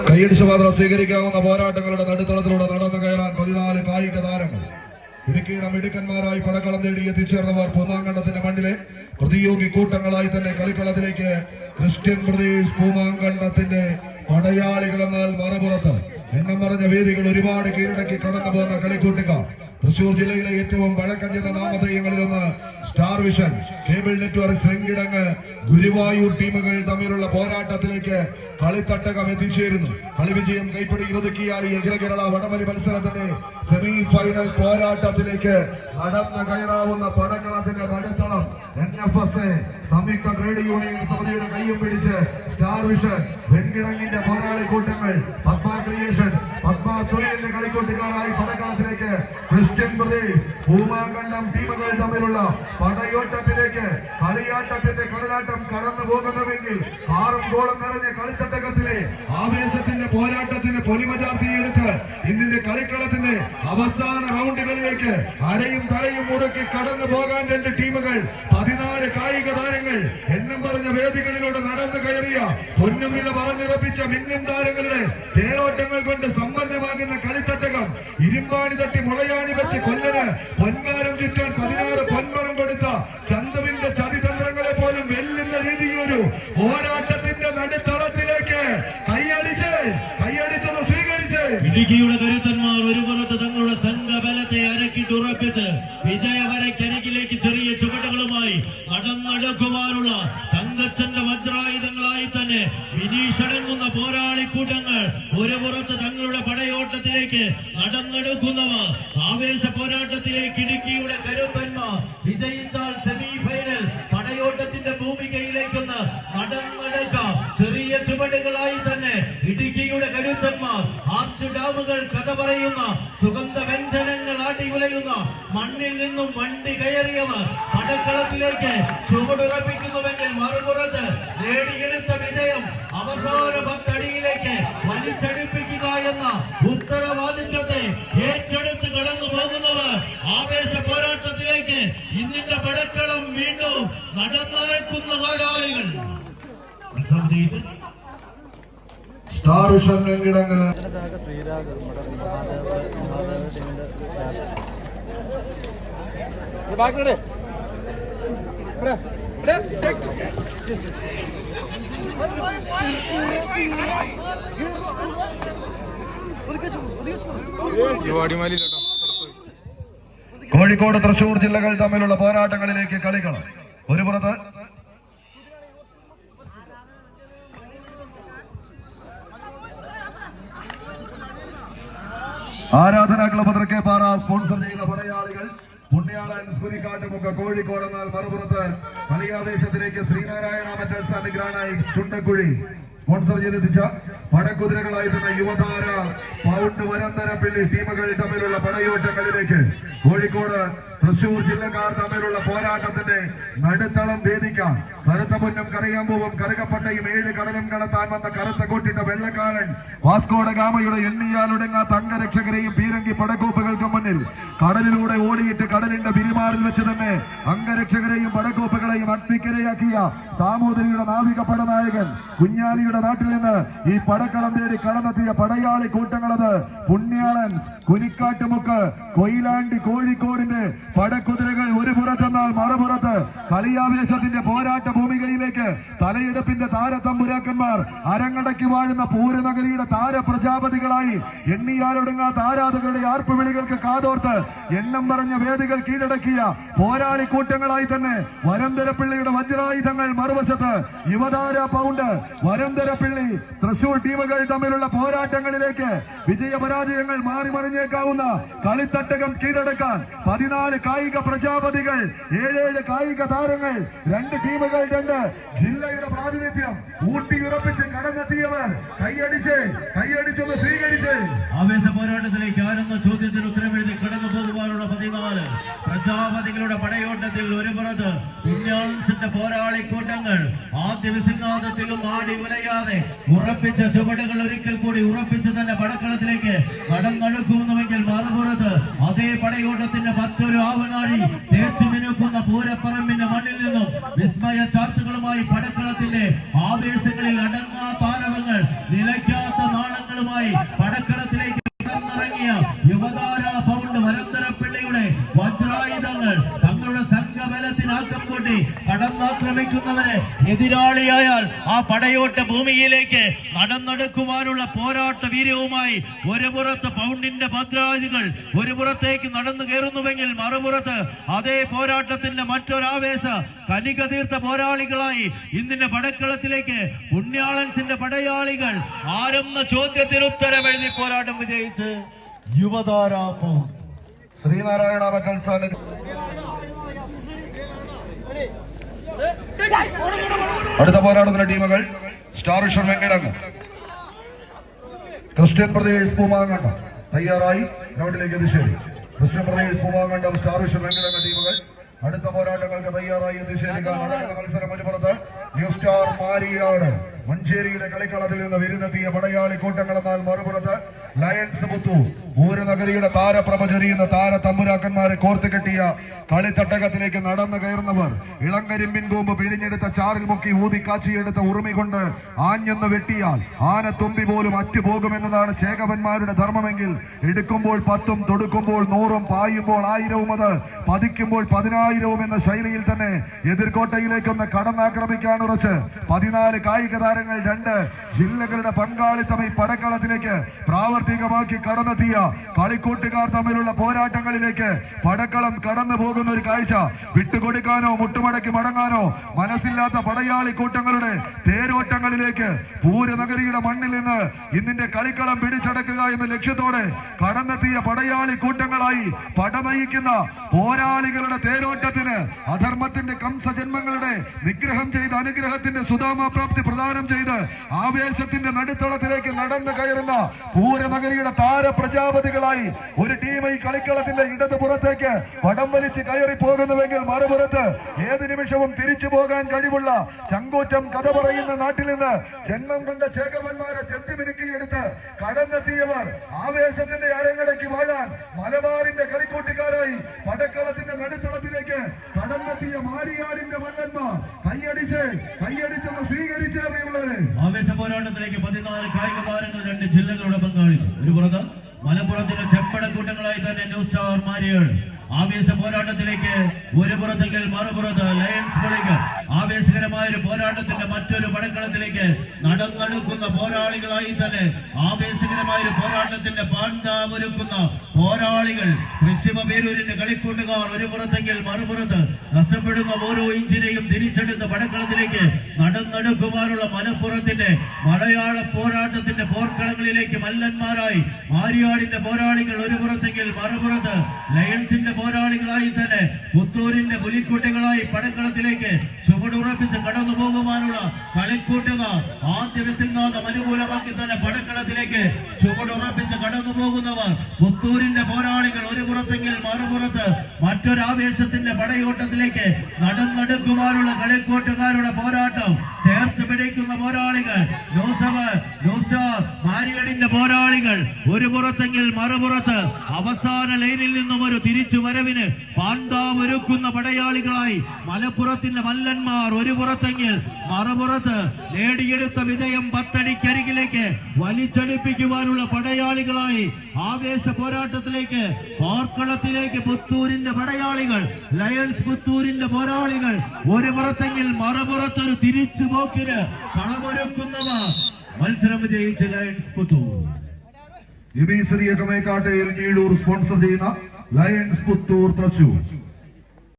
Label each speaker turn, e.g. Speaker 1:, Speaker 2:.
Speaker 1: കൈയടിച്ച് മാത്രം സ്വീകരിക്കാവുന്ന പോരാട്ടങ്ങളുടെ നടുത്തളത്തിലൂടെ നടന്നു കയറാൻ 14 കായിക താരങ്ങൾ. ഇടുക്കിയുടെ മിടുക്കന്മാരായി പടക്കളം തേടി എത്തിച്ചേർന്നവർ പൂമാങ്കണ്ടത്തിന്റെ മണ്ണിലെ പ്രതിയോഗി കൂട്ടങ്ങളായി തന്നെ കളിക്കളത്തിലേക്ക് ക്രിസ്ത്യൻ ബ്രദേഴ്സ് പൂമാങ്കണ്ടത്തിന്റെ പടയാളികൾ എന്നാൽ മറുപുറത്ത് എണ്ണം പറഞ്ഞ വേദികൾ ഒരുപാട് കീഴടക്കി കടന്നു പോകുന്ന കളിക്കൂട്ടുകാർ. തൃശൂർ ജില്ലയിലെ ഏറ്റവും പഴക്കം ചെന്ന നാമധേയങ്ങളിലൊന്ന് സ്റ്റാർ വിഷൻ, കേബിൾ നെറ്റ്വർക്ക്, ശൃംഗിടങ്ങ്, ഗുരുവായൂർ ടീമുകൾ തമ്മിലുള്ള പോരാട്ടത്തിലേക്ക് കളിത്തട്ടകം എത്തിച്ചേരുന്നു. കളി വിജയം കൈപ്പിടിയിൽ ഒതുക്കിയ അഖില കേരള വടംവലി മത്സരത്തിന്റെ സെമി ഫൈനൽ പോരാട്ടത്തിലേക്ക് നടന്നു കയറാവുന്ന പടക്കളത്തിന്റെ നടുത്തളം NFSA സംയുക്ത ട്രേഡ് യൂണിയൻ സമിതിയുടെ കയ്യും പിടിച്ച് സ്റ്റാർ വിഷൻ, വെങ്കിടങ്ങിന്റെ പോരാളി കൂട്ടങ്ങൾ, പത്മ ക്രിയേഷൻ, പത്മ സുരേലിന്റെ കളിക്കൂട്ടുകാരായി പടക്കളത്തിലേക്ക് ക്രിസ്ത്യൻ ബ്രദേഴ്സ് പൂമാങ്കണ്ടം ടീമുകൾ തമ്മിലുള്ള പടയോട്ടത്തിലേക്ക് കളിയാട്ടത്തിന്റെ കടലാട്ടം കടന്നു പോകുന്നുവെങ്കിൽ ആറും ഗോളം നിറഞ്ഞ കളിത്തട്ടകത്തിലെ ആവേശത്തിന്റെ പോരാട്ടത്തിന് പൊലിമ ചാർത്തിയെടുത്ത് ഇന്നിന്റെ കളിക്കളത്തിന്റെ അവസാന റൗണ്ടുകളിലേക്ക് അരയും തലയും മുറുക്കി കടന്നു പോകാൻ രണ്ട് ടീമുകൾ, 14 കായിക താരങ്ങൾ, എണ്ണം പറഞ്ഞ വേദികളിലൂടെ നടന്നു കയറിയ പൊന്നും വില പറഞ്ഞുറപ്പിച്ച മിന്നും താരങ്ങളുടെ തേരോട്ടങ്ങൾ കൊണ്ട് സമ്പന്നമാകുന്ന കളിത്തട്ടകം ഇരുമ്പാണി തട്ടി മുളയാണി വെച്ച് കൊല്ലന് പൊൻകാരം ചുറ്റാൻ 16 പൊൻവളം കൊടുത്ത ചന്തുവിന്റെ ചതിതന്ത്രങ്ങളെ പോലും വെല്ലുന്ന രീതിയൊരു പോരാട്ടത്തിന്റെ നടുത്തളത്തിലേക്ക് കൈയടിച്ചത് സ്വീകരിച്ച്
Speaker 2: ഇടുക്കിയുടെ കരുത്തന്മാർ ഒരു പുറത്ത് തങ്ങളുടെ സംഘബലത്തെ അരക്കിട്ടുറപ്പിച്ച് വിജയവരക്കരികിലേക്ക് ചെറിയ ചുവടുകളുമായി നടന്നെടുക്കുവാനുള്ള തങ്കച്ചന്റെ വജ്രായുധങ്ങളായി തന്നെ വിനീഷടങ്ങുന്ന പോരാളിക്കൂട്ടങ്ങൾ ഒരു പുറത്ത് തങ്ങളുടെ പടയോട്ടത്തിലേക്ക് നടന്നെടുക്കുന്നവർ. ആവേശ പോരാട്ടത്തിലേക്ക് ഇടുക്കിയുടെ കരുത്തന്മാർ വിജയിച്ചാൽ സെമി ഫൈനൽ പടയോട്ടത്തിന്റെ ഭൂമികയിലേക്കൊന്ന് നടന്നെടുക്കാം. ചെറിയ ചുവടുകളായി തന്നെ ഇടുക്കിയുടെ കരുത്തന്മാർ ആർച്ച് ഡാമുകൾ കഥ പറയുന്ന സുഗന്ധ വ്യഞ്ജനങ്ങൾ ആട്ടിയുലയുന്ന മണ്ണിൽ നിന്നും വണ്ടി കയറിയവർ പടക്കളത്തിലേക്ക് ചുവടുറപ്പിക്കുന്നുവെങ്കിൽ മറുപുറത്ത് നേടിയെടുത്ത വിജയം അവസാന 10 അടിയിലേക്ക് വലിച്ചടിപ്പിക്കുക എന്ന ഉത്തരവാദിത്വത്തെ ഏറ്റെടുത്ത് കടന്നു പോകുന്നവർ ആവേശ പോരാട്ടത്തിലേക്ക് ഇന്നിന്റെ പടക്കളം വീണ്ടും നടന്നേക്കുന്ന പോരാളികൾ.
Speaker 1: സ്റ്റാർ വിഷൻ വെങ്കിടങ്ങ് കോഴിക്കോട് തൃശൂർ ജില്ലകൾ തമ്മിലുള്ള പോരാട്ടങ്ങളിലേക്ക് കളിക്കണം. ഒരു പുറത്ത് ആരാധനാ ക്ലബ് തൃക്കേപ്പാറ സ്പോൺസർ ചെയ്യുന്ന പടയാളികൾ പുണ്യാളൻ സ്കുരിക്കാട്ടുമുക്ക് കോഴിക്കോട് എന്നാൽ മറുപുറത്ത് കളിയാവേശത്തിലേക്ക് Sreenarayana metals and granites Chundakuzhi sponsor ചെയ്തെത്തിച്ച പടക്കുതിരകളായി തന്നെ യുവതാര പൗണ്ട് വരന്തരപ്പിള്ളി ടീമുകൾ തമ്മിലുള്ള പടയോട്ടങ്ങളിലേക്ക് കോഴിക്കോട് തൃശൂർ ജില്ലക്കാർ തമ്മിലുള്ള പോരാട്ടത്തിന്റെ നടുത്തളം വേദിക്കാൻ കറുത്ത പൊന്നും കറിയാമ്പൂവും കറുകപ്പട്ടയും 7 കടലും കടത്താൻ വന്ന കറുത്ത കോട്ടിട്ട വെള്ളക്കാരൻ വാസ്കോഡ ഗാമയുടെ എണ്ണിയാലുടങ്ങാത്ത അംഗരക്ഷകരെയും പീരങ്കി പടക്കോപ്പുകൾക്ക് മുന്നിൽ കടലിലൂടെ ഓടിയിട്ട് കടലിന്റെ പിരിമാറിൽ വെച്ച് തന്നെ അംഗരക്ഷകരെയും പടക്കോപ്പുകളെയും അഗ്നിക്കരയാക്കിയ സാമൂതിരിയുടെ നാവിക പടനായകൻ കുഞ്ഞാലിയുടെ നാട്ടിൽ നിന്ന് ഈ പടക്കളം തേടി കടന്നെത്തിയ പടയാളി കൂട്ടങ്ങളത് പുണ്യാളൻ കുനിക്കാട്ടുമുക്ക് കൊയിലാണ്ടി കോഴിക്കോടിന്റെ പടക്കുതിരകൾ ഒരു പുറത്തെന്നാൽ മറുപുറത്ത് കളിയാവേശത്തിന്റെ പോരാട്ട ഭൂമികയിലേക്ക് തലയെടുപ്പിന്റെ താരത്തമ്പുരാക്കന്മാർ അരങ്ങടക്കി വാഴുന്ന പൂരനഗരിയുടെ താരപ്രജാപതികളായി എണ്ണിയാലൊടുങ്ങാത്ത ആരാധകരുടെ ആർപ്പുവിളികൾക്ക് കാതോർത്ത് എണ്ണം പറഞ്ഞ വേദികൾ കീഴടക്കിയ പോരാളി കൂട്ടങ്ങളായി തന്നെ വരന്തരപ്പിള്ളിയുടെ വജ്രായുധങ്ങൾ മറുവശത്ത് യുവതാര പൗണ്ട് വരന്തരപ്പിള്ളി തൃശൂർ ടീമുകൾ തമ്മിലുള്ള പോരാട്ടങ്ങളിലേക്ക് വിജയപരാജയങ്ങൾ മാറി മറിഞ്ഞേക്കാവുന്ന കളിത്തട്ടകം കീഴടക്കാൻ 14 കായിക പ്രജാപതികൾ, 7 കായിക താരങ്ങൾ, 2 ടീമുകൾ, 2 ജില്ലയുടെ പ്രാതിനിധ്യം ഊട്ടിയുറപ്പിച്ച് കടന്നെത്തിയവർ കൈയടിച്ചൊന്ന് സ്വീകരിച്ച്
Speaker 2: ആവേശ പോരാട്ടത്തിലേക്ക് ആരെന്ന ചോദ്യത്തിന് ഉത്തരമെഴുതി പ്രജാപതികളുടെ പടയോട്ടത്തിൽ ഒരു പുറത്ത് പുണ്യാൻസിന്റെ പോരാളി കൂട്ടങ്ങൾ ആദ്യ വിസിനാദത്തിലും നാടി ഉലയാതെ ഉറപ്പിച്ച ചുവടുകൾ ഒരിക്കൽ കൂടി ഉറപ്പിച്ച് തന്നെ പടക്കളത്തിലേക്ക് കടന്നടുക്കുന്നുവെങ്കിൽ മറുപുറത്ത് അതേ പടയോട്ടത്തിന്റെ മറ്റൊരു ആവനാഴി തേച്ചു മിനുക്കുന്ന പൂരപ്പറമ്പിന്റെ മണ്ണിൽ നിന്നും വിസ്മയ ചാർത്തുകളുമായി പടക്കളത്തിന്റെ ആവേശങ്ങളിൽ അടങ്ങാത്ത ആരവങ്ങൾ നിലയ്ക്കാത്ത നാളങ്ങളുമായി പടക്കളത്തിലേക്ക് കടന്നിറങ്ങിയ യുവതാര പൗണ്ട് വരന്തരപ്പിള്ളിയുടെ വജ്രായുധങ്ങൾ തങ്ങളുടെ സംഘബലത്തിനാക്കം കൂട്ടി കടന്നാക്രമിക്കുന്നവരെ എതിരാളിയായാൽ ആ പടയോട്ട ഭൂമിയിലേക്ക് നടന്നെടുക്കുവാനുള്ള പോരാട്ട വീര്യവുമായി ഒരു പുറത്ത് പൗണ്ടിന്റെ ഭദ്രായുധങ്ങൾ ഒരു പുറത്തേക്ക് നടന്നു കയറുന്നുവെങ്കിൽ മറുപുറത്ത് അതേ പോരാട്ടത്തിന്റെ മറ്റൊരാവേശ കനിക തീർത്ത പോരാളികളായി ഇന്നിന്റെ പടക്കളത്തിലേക്ക് പുണ്യാളൻസിന്റെ പടയാളികൾ ആരെന്ന ചോദ്യത്തിന് ഉത്തരം എഴുതി പോരാട്ടം വിജയിച്ച് യുവതാരാപ്പോ
Speaker 1: ശ്രീനാരായണ മക്കൾസാൻ അടുത്ത പോരാടുന്ന ടീമുകൾ star vision Venkitangu, Christian brothers Poomankandam തയ്യാറായി ഗ്രൗണ്ടിലേക്ക് എത്തിച്ചേരി. Christian brothers Poomankandam star vision Venkitangu ടീമുകൾ അടുത്ത പോരാട്ടങ്ങൾക്ക് തയ്യാറായി എത്തിച്ചേരുക. നടക്കുന്ന മത്സരം ഒരു പുറത്ത് ന്യൂ സ്റ്റാർ മാരിയാട് മഞ്ചേരിയുടെ കളിക്കളത്തിൽ നിന്ന് വിരുന്നെത്തിയ പടയാളി കൂട്ടങ്ങളെന്നാൽ മറുപുറത്ത് ലയൺസ് പുത്തൂർ പൂരനഗരിയുടെ താരപ്രഭ ചൊരിയുന്ന താര തമ്പുരാക്കന്മാരെ കോർത്തുകെട്ടിയ കളിത്തട്ടകത്തിലേക്ക് നടന്നു കയറുന്നവർ ഇളങ്കരിമ്പിൻ കൂമ്പ് പിഴിഞ്ഞെടുത്ത ചാറിൽ മുക്കി ഊതിക്കാച്ചിയെടുത്ത ഉറുമി കൊണ്ട് ആഞ്ഞെന്ന് വെട്ടിയാൽ ആനത്തുമ്പി പോലും അറ്റുപോകുമെന്നതാണ് ചേകവന്മാരുടെ ധർമ്മമെങ്കിൽ എടുക്കുമ്പോൾ 10ഉം തൊടുക്കുമ്പോൾ 100ഉം പായുമ്പോൾ 1000ഉം അത് പതിക്കുമ്പോൾ 10000ഉം എന്ന ശൈലിയിൽ തന്നെ എതിർകോട്ടയിലേക്കൊന്ന് കടന്നാക്രമിക്കാൻ ഉറച്ച് 14 കായിക താരങ്ങൾ 2 ജില്ലകളുടെ പങ്കാളിത്തം ഈ പടക്കളത്തിലേക്ക് പ്രാവർത്തികമാക്കി കടന്നെത്തിയ കളിക്കൂട്ടുകാർ തമ്മിലുള്ള പോരാട്ടങ്ങളിലേക്ക് പടക്കളം കടന്നു പോകുന്ന ഒരു കാഴ്ച വിട്ടുകൊടുക്കാനോ മുട്ടുമടക്കി മടങ്ങാനോ മനസ്സില്ലാത്ത പടയാളി കൂട്ടങ്ങളുടെ തേരോട്ടങ്ങളിലേക്ക് പൂരനഗരിയുടെ മണ്ണിൽ നിന്ന് ഇന്നിന്റെ കളിക്കളം പിടിച്ചടക്കുക എന്ന ലക്ഷ്യത്തോടെ കടന്നെത്തിയ പടയാളി കൂട്ടങ്ങളായി പടനയിക്കുന്ന പോരാളികളുടെ തേരോട്ടത്തിന് അധർമ്മത്തിന്റെ കംസജന്മങ്ങളുടെ നിഗ്രഹം ചെയ്ത് അനുഗ്രഹത്തിന്റെ സുധാമപ്രാപ്തി പ്രദാനം ചെയ്ത് ആവേശത്തിന്റെ നടുത്തളത്തിലേക്ക് നടന്നു കയറുന്ന പൂരനഗരിയുടെ താര പ്രജാപതികളായി ഒരു ടീം ഈ കളിക്കളത്തിന്റെ ഇടതുപുറത്തേക്ക് വടം വലിച്ച് കയറി പോകുന്നുവെങ്കിൽ മറുപുറത്ത് ഏത് നിമിഷവും തിരിച്ചു പോകാൻ കഴിവുള്ള ചങ്കൂറ്റം കഥ പറയുന്ന നാട്ടിൽ നിന്ന് ജന്മം കൊണ്ട ചേകവന്മാരെ ചെത്തിമിനുക്കിയെടുത്ത് കടന്നെത്തിയവർ ആവേശത്തിന്റെ അരങ്ങടക്കി വാഴാൻ മലബാറിന്റെ കളിക്കൂട്ടുകാരായി പടക്കളത്തിന്റെ നടുത്തളത്തിലേക്ക് കടന്നെത്തിയ മാരിയാടിന്റെ വല്ലന്മാർ കൈയടിച്ചെന്ന് സ്വീകരിച്ചവയുള്ളവരെ
Speaker 2: ആവേശ പോരാട്ടത്തിലേക്ക് 14 കായിക താരങ്ങൾ 2 ജില്ലകളുടെ പങ്കാളിത്തം. ഒരു പുറത്ത് മലപ്പുറത്തിന്റെ ചെപ്പടക്കൂട്ടങ്ങളായി തന്നെ ന്യൂ സ്റ്റാർ മാരിയാട് ആവേശ പോരാട്ടത്തിലേക്ക് ഒരു പുറത്തെങ്കിൽ മറുപുറത്ത് ലയൺസ് പൊളിക്കർ ആവേശകരമായ ഒരു പോരാട്ടത്തിന്റെ മറ്റൊരു പടക്കളത്തിലേക്ക് നടന്നെടുക്കുന്ന പോരാളികളായി തന്നെ ആവേശകരമായ ഒരു പോരാട്ടത്തിന്റെ പാണ്ഡാമൊരുക്കുന്ന പോരാളികൾ പശ്ചിമപേരൂരിന്റെ കളിക്കൂട്ടുകാർ ഒരു പുറത്തെങ്കിൽ മറുപുറത്ത് നഷ്ടപ്പെടുന്ന ഓരോ ഇഞ്ചിനെയും തിരിച്ചെടുത്ത പടക്കളത്തിലേക്ക് നടന്നെടുക്കുവാനുള്ള മലപ്പുറത്തിന്റെ മലയാള പോരാട്ടത്തിന്റെ പോർക്കളങ്ങളിലേക്ക് മല്ലന്മാരായി മാരിയാടിന്റെ പോരാളികൾ ഒരു പുറത്തെങ്കിൽ മറുപുറത്ത് ലയൺസിന്റെ പോരാളികളായി തന്നെ പുത്തൂരിന്റെ പുലിക്കുട്ടികളായി പടക്കളത്തിലേക്ക് ചുവടുറപ്പിച്ച് കടന്നു പോകുവാനുള്ള കളിക്കൂട്ടുകാർ ആദ്യ വിസിൽനാദം അനുകൂലമാക്കി തന്നെ പടക്കളത്തിലേക്ക് ചുവടുറപ്പിച്ച് കടന്നു പോകുന്നവർ പുത്തൂരിന്റെ പോരാളികൾ ഒരു പുറത്തെങ്കിൽ മറുപുറത്ത് മറ്റൊരാവേശത്തിന്റെ പടയോട്ടത്തിലേക്ക് നടന്നെടുക്കുവാനുള്ള കളിക്കൂട്ടുകാരുടെ പോരാട്ടം ചേർത്ത് പിടിക്കുന്ന പോരാളികൾ മാരിയടിന്റെ പോരാളികൾ ഒരു പുറത്തെങ്കിൽ മറുപുറത്ത് അവസാന ലൈനിൽ നിന്നും ഒരു തിരിച്ചു വരവിന് പാണ്ഡാമൊരുക്കുന്ന പടയാളികളായി മലപ്പുറത്തിന്റെ മല്ലന്മാർ ഒരു പുറത്തെങ്കിൽ മറുപുറത്ത് നേടിയെടുത്ത വിജയം 10 അടിക്കരികിലേക്ക് വലിച്ചടിപ്പിക്കുവാനുള്ള പടയാളികളായി ആവേശ പോരാട്ടത്തിലേക്ക് പോർക്കളത്തിലേക്ക് പുത്തൂരിന്റെ പടയാളികൾ ലയൺസ് പുത്തൂരിന്റെ പോരാളികൾ ഒരു പുറത്തെങ്കിൽ മറുപുറത്തൊരു തിരിച്ചു പോക്കിന് കളമൊരുക്കുന്നവർ മത്സരം വിജയിച്ച ലയൺസ് പുത്തൂർ.
Speaker 1: കമേക്കാട്ടയിൽ കീഴൂർ സ്പോൺസർ ചെയ്യുന്ന ലയൺസ് പുത്തൂർ തൃശൂർ